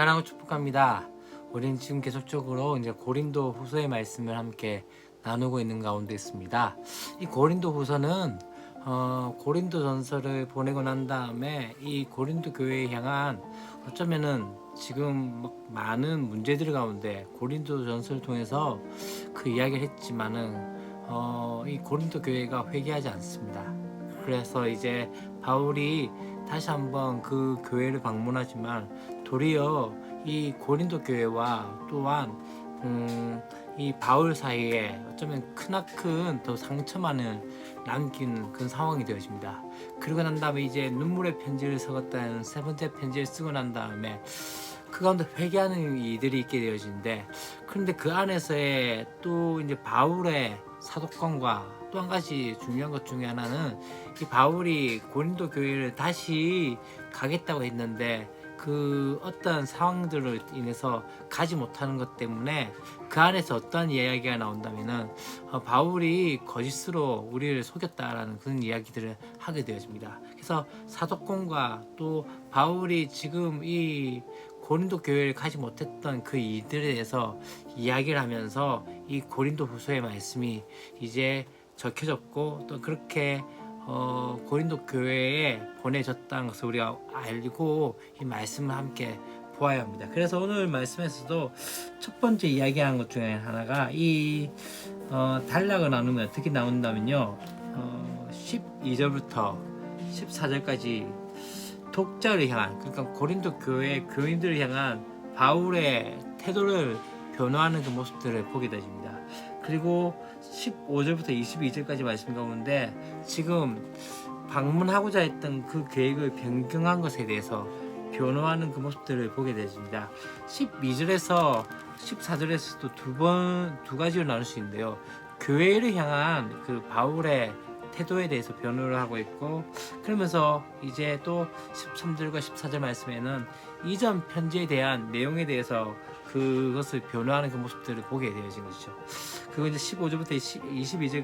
사랑을 축복합니다. 우리는 지금 계속적으로 이제 고린도 후서의 말씀을 함께 나누고 있는 가운데 있습니다. 이 고린도 후서는 고린도 전서를 보내고 난 다음에 이 고린도 교회에 향한 어쩌면은 지금 많은 문제들 가운데 고린도 전서를 통해서 그 이야기를 했지만은 이 고린도 교회가 회개하지 않습니다. 그래서 이제 바울이 다시 한번 그 교회를 방문하지만 도리어 이 고린도 교회와 또한 이 바울 사이에 어쩌면 크나큰 더 상처만을 남긴 그런 상황이 되어집니다. 그러고 난 다음에 이제 눈물의 편지를 써갔다는 세 번째 편지를 쓰고 난 다음에 그 가운데 회개하는 이들이 있게 되어지는데, 그런데 그 안에서의 또 이제 바울의 사도권과 또 한 가지 중요한 것 중에 하나는 이 바울이 고린도 교회를 다시 가겠다고 했는데 그 어떤 상황들을 인해서 가지 못하는 것 때문에 그 안에서 어떤 이야기가 나온다면은 바울이 거짓으로 우리를 속였다라는 그런 이야기들을 하게 되어집니다. 그래서 사도권과 또 바울이 지금 이 고린도 교회를 가지 못했던 그 이들에 대해서 이야기를 하면서 이 고린도 후서의 말씀이 이제 적혀졌고 또 그렇게 고린도 교회에 보내졌다는 것을 우리가 알고 이 말씀을 함께 보아야 합니다. 그래서 오늘 말씀에서도 첫 번째 이야기하는 것 중에 하나가 이 단락을 나누면 어떻게 나온다면요, 12절부터 14절까지 독자를 향한, 그러니까 고린도 교회 교인들을 향한 바울의 태도를 변화하는 그 모습들을 보게 되십니다. 그리고 15절부터 22절까지 말씀 가운데 지금 방문하고자 했던 그 계획을 변경한 것에 대해서 변화하는 그 모습들을 보게 되십니다. 12절에서 14절에서도 두 가지로 나눌 수 있는데요, 교회를 향한 그 바울의 태도에 대해서 변호를 하고 있고, 그러면서 이제 또 13절과 14절 말씀에는 이전 편지에 대한 내용에 대해서 그것을 변화하는 그 모습들을 보게 되어진 것이죠. 그리고 이제 15절부터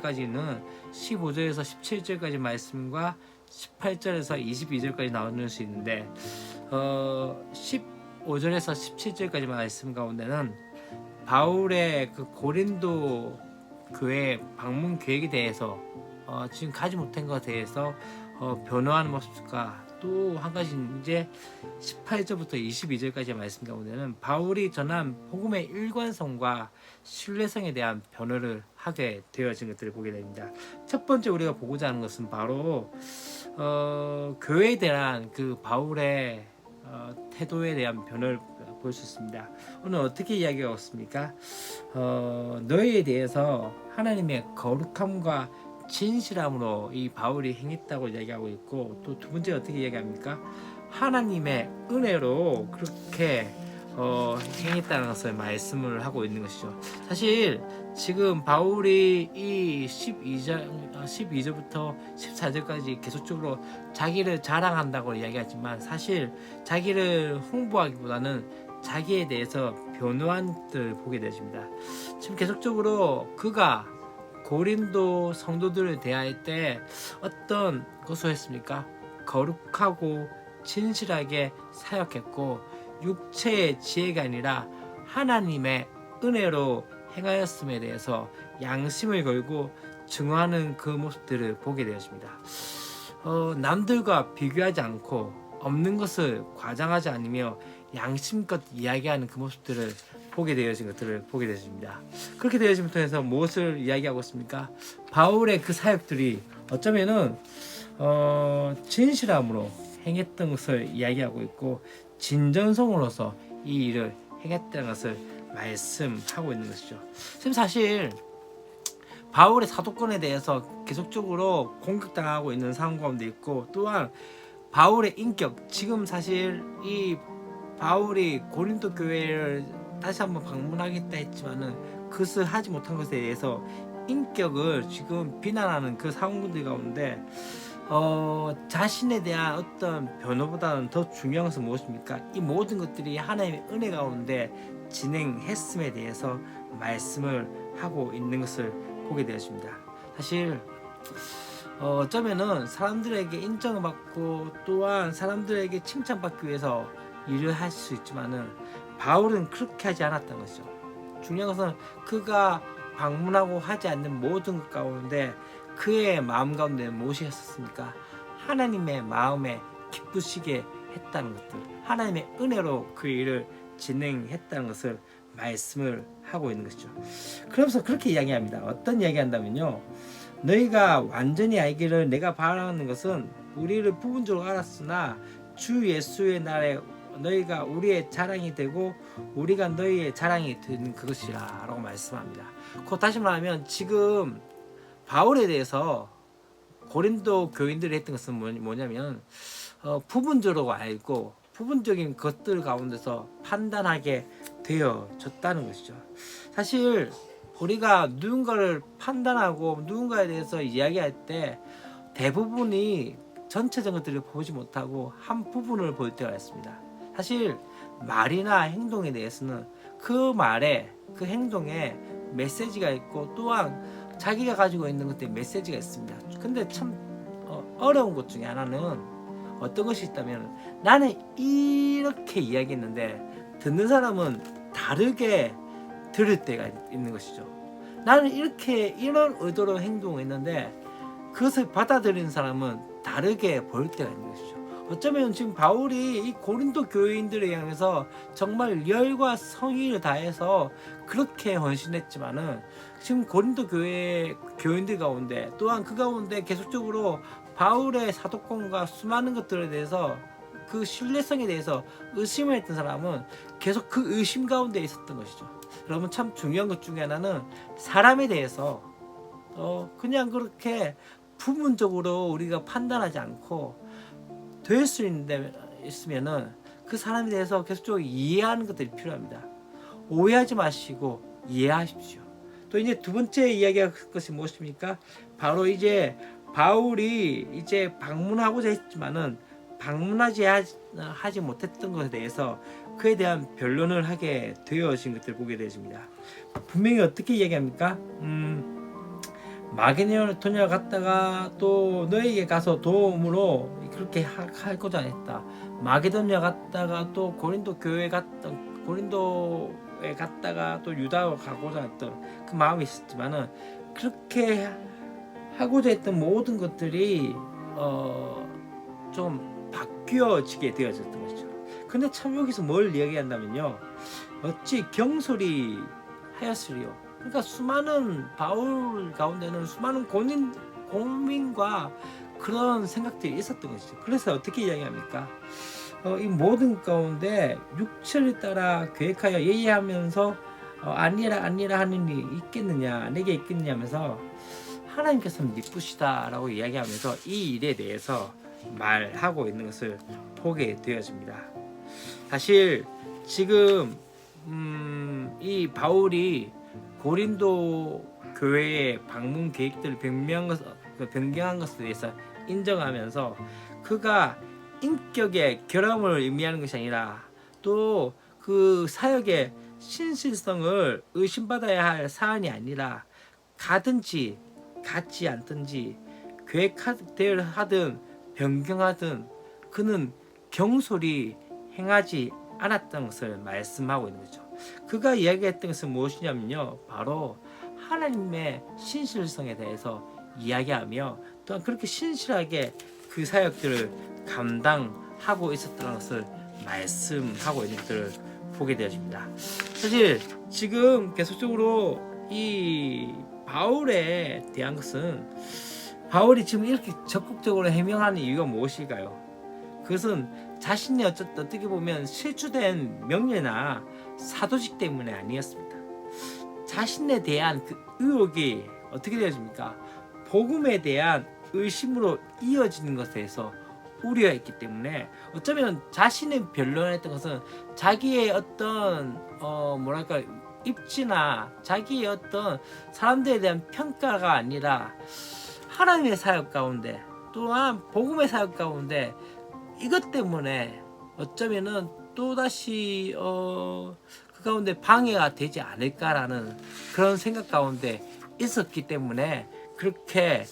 22절까지는 15절에서 17절까지 말씀과 18절에서 22절까지 나눌 수 있는데 15절에서 17절까지 말씀 가운데는 바울의 그 고린도 교회 방문 계획에 대해서 지금 가지 못한 것에 대해서 변화하는 모습과 또 한 가지 이제 18절부터 22절까지의 말씀 가운데는 바울이 전한 복음의 일관성과 신뢰성에 대한 변화를 하게 되어진 것들을 보게 됩니다. 첫 번째 우리가 보고자 하는 것은 바로 교회에 대한 그 바울의 태도에 대한 변화를 볼 수 있습니다. 오늘 어떻게 이야기하고 있습니까? 너희에 대해서 하나님의 거룩함과 진실함으로 이 바울이 행했다고 이야기하고 있고, 또 두 번째 어떻게 이야기합니까? 하나님의 은혜로 그렇게 행했다는 것을 말씀을 하고 있는 것이죠. 사실 지금 바울이 이 12절부터 14절까지 계속적으로 자기를 자랑한다고 이야기하지만 사실 자기를 홍보하기보다는 자기에 대해서 변호한 것들을 보게 되십니다. 지금 계속적으로 그가 고린도 성도들을 대할 때 어떤 것을 했습니까? 거룩하고 진실하게 사역했고 육체의 지혜가 아니라 하나님의 은혜로 행하였음에 대해서 양심을 걸고 증언하는 그 모습들을 보게 되었습니다. 남들과 비교하지 않고 없는 것을 과장하지 않으며 양심껏 이야기하는 그 모습들을 보게 되어진 것들을 보게 되십니다. 그렇게 되어짐을 통해서 무엇을 이야기하고 있습니까? 바울의 그 사역들이 어쩌면은 진실함으로 행했던 것을 이야기하고 있고 진정성으로서 이 일을 행했다는 것을 말씀하고 있는 것이죠. 지금 사실 바울의 사도권에 대해서 계속적으로 공격당하고 있는 상황 가운데 있고, 또한 바울의 인격, 지금 사실 이 바울이 고린도 교회를 다시 한번 방문하겠다 했지만은 그것을 하지 못한 것에 대해서 인격을 지금 비난하는 그 상황들 가운데 자신에 대한 어떤 변호보다는 더 중요한 것은 무엇입니까? 이 모든 것들이 하나님의 은혜 가운데 진행했음에 대해서 말씀을 하고 있는 것을 보게 되었습니다. 사실 어쩌면은 사람들에게 인정을 받고 또한 사람들에게 칭찬받기 위해서 일을 할 수 있지만은 바울은 그렇게 하지 않았던 것이죠. 중요한 것은 그가 방문하고 하지 않는 모든 것 가운데 그의 마음 가운데 무엇이 있었습니까? 하나님의 마음에 기쁘시게 했다는 것들, 하나님의 은혜로 그 일을 진행했다는 것을 말씀을 하고 있는 것이죠. 그러면서 그렇게 이야기합니다. 어떤 이야기한다면요, 너희가 완전히 알기를 내가 바라는 것은 우리를 부분적으로 알았으나 주 예수의 날에 너희가 우리의 자랑이 되고 우리가 너희의 자랑이 되는 그것이라 라고 말씀합니다. 다시 말하면 지금 바울에 대해서 고린도 교인들이 했던 것은 뭐냐면 부분적으로 알고 부분적인 것들 가운데서 판단하게 되어졌다는 것이죠. 사실 우리가 누군가를 판단하고 누군가에 대해서 이야기할 때 대부분이 전체적인 것들을 보지 못하고 한 부분을 볼 때가 있습니다. 사실 말이나 행동에 대해서는 그 말에 그 행동에 메시지가 있고 또한 자기가 가지고 있는 것들에 메시지가 있습니다. 근데 참 어려운 것 중에 하나는 어떤 것이 있다면 나는 이렇게 이야기했는데 듣는 사람은 다르게 들을 때가 있는 것이죠. 나는 이렇게 이런 의도로 행동했는데 그것을 받아들이는 사람은 다르게 보일 때가 있는 것이죠. 어쩌면 지금 바울이 이 고린도 교인들에 향해서 정말 열과 성의를 다해서 그렇게 헌신했지만은 지금 고린도 교회 교인들 가운데 또한 그 가운데 계속적으로 바울의 사도권과 수많은 것들에 대해서 그 신뢰성에 대해서 의심을 했던 사람은 계속 그 의심 가운데 있었던 것이죠. 여러분, 참 중요한 것 중에 하나는 사람에 대해서 그냥 그렇게 부분적으로 우리가 판단하지 않고 될 수 있으면은 그 사람에 대해서 계속적으로 이해하는 것들이 필요합니다. 오해하지 마시고 이해하십시오. 또 이제 두 번째 이야기할 것이 무엇입니까? 바로 이제 바울이 이제 방문하고자 했지만은 하지 못했던 것에 대해서 그에 대한 변론을 하게 되어진 것들을 보게 되었습니다. 분명히 어떻게 이야기합니까? 마게도냐 갔다가 또 너에게 가서 도움으로 그렇게 하고자 했다. 마게도냐 갔다가 또 고린도에 갔다가 또 유다로 가고자 했던 그 마음이 있었지만은 그렇게 하고자 했던 모든 것들이 좀 바뀌어지게 되어졌던 것이죠. 근데 참 여기서 뭘 이야기한다면요, 어찌 경솔이 하였으리요. 그러니까 수많은 바울 가운데는 수많은 고민과 그런 생각들이 있었던 것이죠. 그래서 어떻게 이야기합니까? 이 모든 가운데 육체를 따라 계획하여 예의하면서 아니라 하는 일이 있겠느냐, 내게 있겠느냐 하면서 하나님께서는 미쁘시다 라고 이야기하면서 이 일에 대해서 말하고 있는 것을 보게 되어집니다. 사실 지금 이 바울이 고린도 교회의 방문 계획들을 변경한 것에 대해서 인정하면서 그가 인격의 결함을 의미하는 것이 아니라 또 그 사역의 신실성을 의심받아야 할 사안이 아니라 가든지 같지 않든지 계획하든 변경하든 그는 경솔히 행하지 않았던 것을 말씀하고 있는 거죠. 그가 이야기했던 것은 무엇이냐면요, 바로 하나님의 신실성에 대해서 이야기하며 또한 그렇게 신실하게 그 사역들을 감당하고 있었던 것을 말씀하고 있는 것들을 보게 되어집니다. 사실 지금 계속적으로 이 바울에 대한 것은 바울이 지금 이렇게 적극적으로 해명하는 이유가 무엇일까요? 그것은 자신이 어떻게 보면 실추된 명예나 사도직 때문에 아니었습니다. 자신에 대한 그 의혹이 어떻게 되어집니까? 복음에 대한 의심으로 이어지는 것에서 우려했기 때문에 어쩌면 자신의 변론했던 것은 자기의 어떤 입지나 자기의 어떤 사람들에 대한 평가가 아니라 하나님의 사역 가운데 또한 복음의 사역 가운데 이것 때문에 어쩌면은 또다시 그 가운데 방해가 되지 않을까라는 그런 생각 가운데 있었기 때문에 그렇게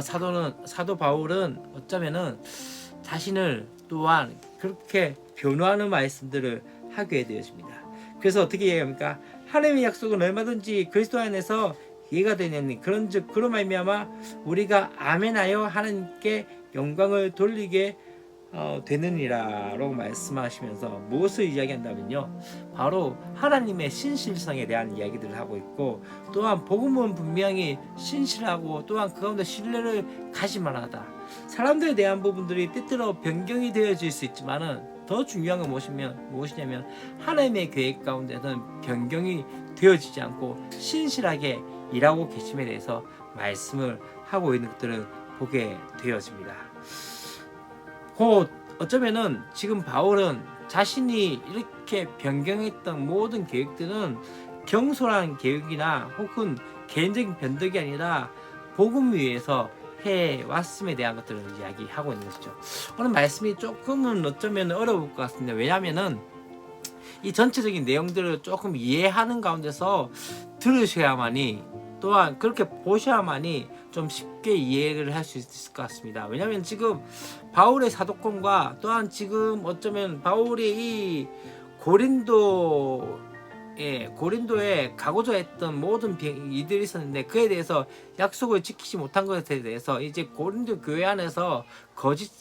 사도 바울은 어쩌면은 자신을 또한 그렇게 변호하는 말씀들을 하게 되었습니다. 그래서 어떻게 얘기합니까? 하나님의 약속은 얼마든지 그리스도 안에서 이해가 되냐니 그런즉 그로 말미암아 우리가 아멘하여 하나님께 영광을 돌리게 되느니라라고 말씀하시면서 무엇을 이야기한다면요, 바로 하나님의 신실성에 대한 이야기들을 하고 있고, 또한 복음은 분명히 신실하고 또한 그 가운데 신뢰를 가지만하다. 사람들에 대한 부분들이 때때로 변경이 되어질 수 있지만은 더 중요한 건 무엇이냐면 하나님의 계획 가운데는 변경이 되어지지 않고 신실하게 일하고 계심에 대해서 말씀을 하고 있는 것들을 보게 되어집니다. 곧 어쩌면은 지금 바울은 자신이 이렇게 변경했던 모든 계획들은 경솔한 계획이나 혹은 개인적인 변덕이 아니라 복음 위에서 해왔음에 대한 것들을 이야기하고 있는 것이죠. 오늘 말씀이 조금은 어쩌면 어려울 것 같습니다. 왜냐하면은 이 전체적인 내용들을 조금 이해하는 가운데서 들으셔야만이, 또한 그렇게 보셔야만이 좀 쉽게 이해를 할 수 있을 것 같습니다. 왜냐하면 지금 바울의 사도권과 또한 지금 어쩌면 바울이 이 고린도에 가고자 했던 모든 일들이 있었는데 그에 대해서 약속을 지키지 못한 것에 대해서 이제 고린도 교회 안에서 거짓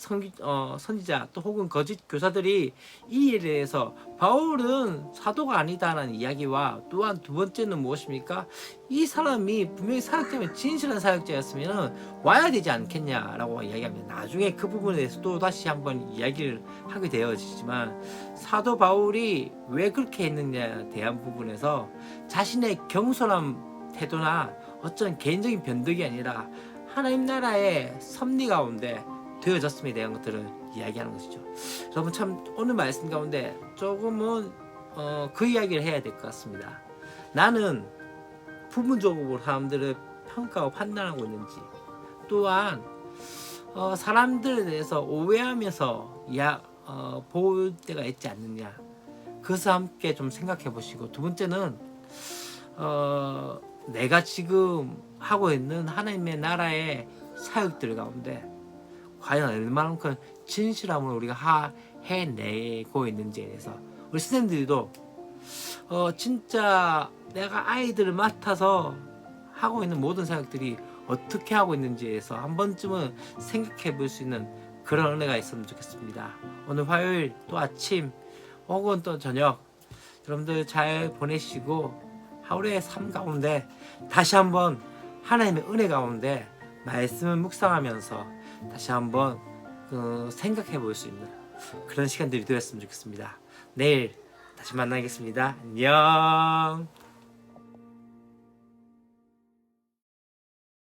선지자 또 혹은 거짓 교사들이 이 일에 대해서 바울은 사도가 아니다라는 이야기와, 또한 두 번째는 무엇입니까? 이 사람이 분명히 사역자면 진실한 사역자였으면 와야 되지 않겠냐라고 이야기합니다. 나중에 그 부분에 대해서 또 다시 한번 이야기를 하게 되어지지만, 사도 바울이 왜 그렇게 했느냐에 대한 부분에서 자신의 경솔한 태도나 어떤 개인적인 변덕이 아니라 하나님 나라의 섭리 가운데 되어졌음에 대한 것들을 이야기하는 것이죠. 여러분, 참 오늘 말씀 가운데 조금은 그 이야기를 해야 될 것 같습니다. 나는 부분적으로 사람들을 평가하고 판단하고 있는지, 또한 사람들에 대해서 오해하면서 볼 때가 있지 않느냐, 그것을 함께 좀 생각해 보시고, 두 번째는 내가 지금 하고 있는 하나님의 나라의 사역들 가운데 과연 얼마만큼 진실함으로 우리가 해내고 있는지에 대해서, 우리 선생님들도 진짜 내가 아이들을 맡아서 하고 있는 모든 사역들이 어떻게 하고 있는지에 대해서 한 번쯤은 생각해 볼 수 있는 그런 은혜가 있으면 좋겠습니다. 오늘 화요일 또 아침 혹은 또 저녁 여러분들 잘 보내시고, 하루의 삶 가운데 다시 한번 하나님의 은혜 가운데 말씀을 묵상하면서 다시 한번 생각해 볼 수 있는 그런 시간들이 되었으면 좋겠습니다. 내일 다시 만나겠습니다. 안녕.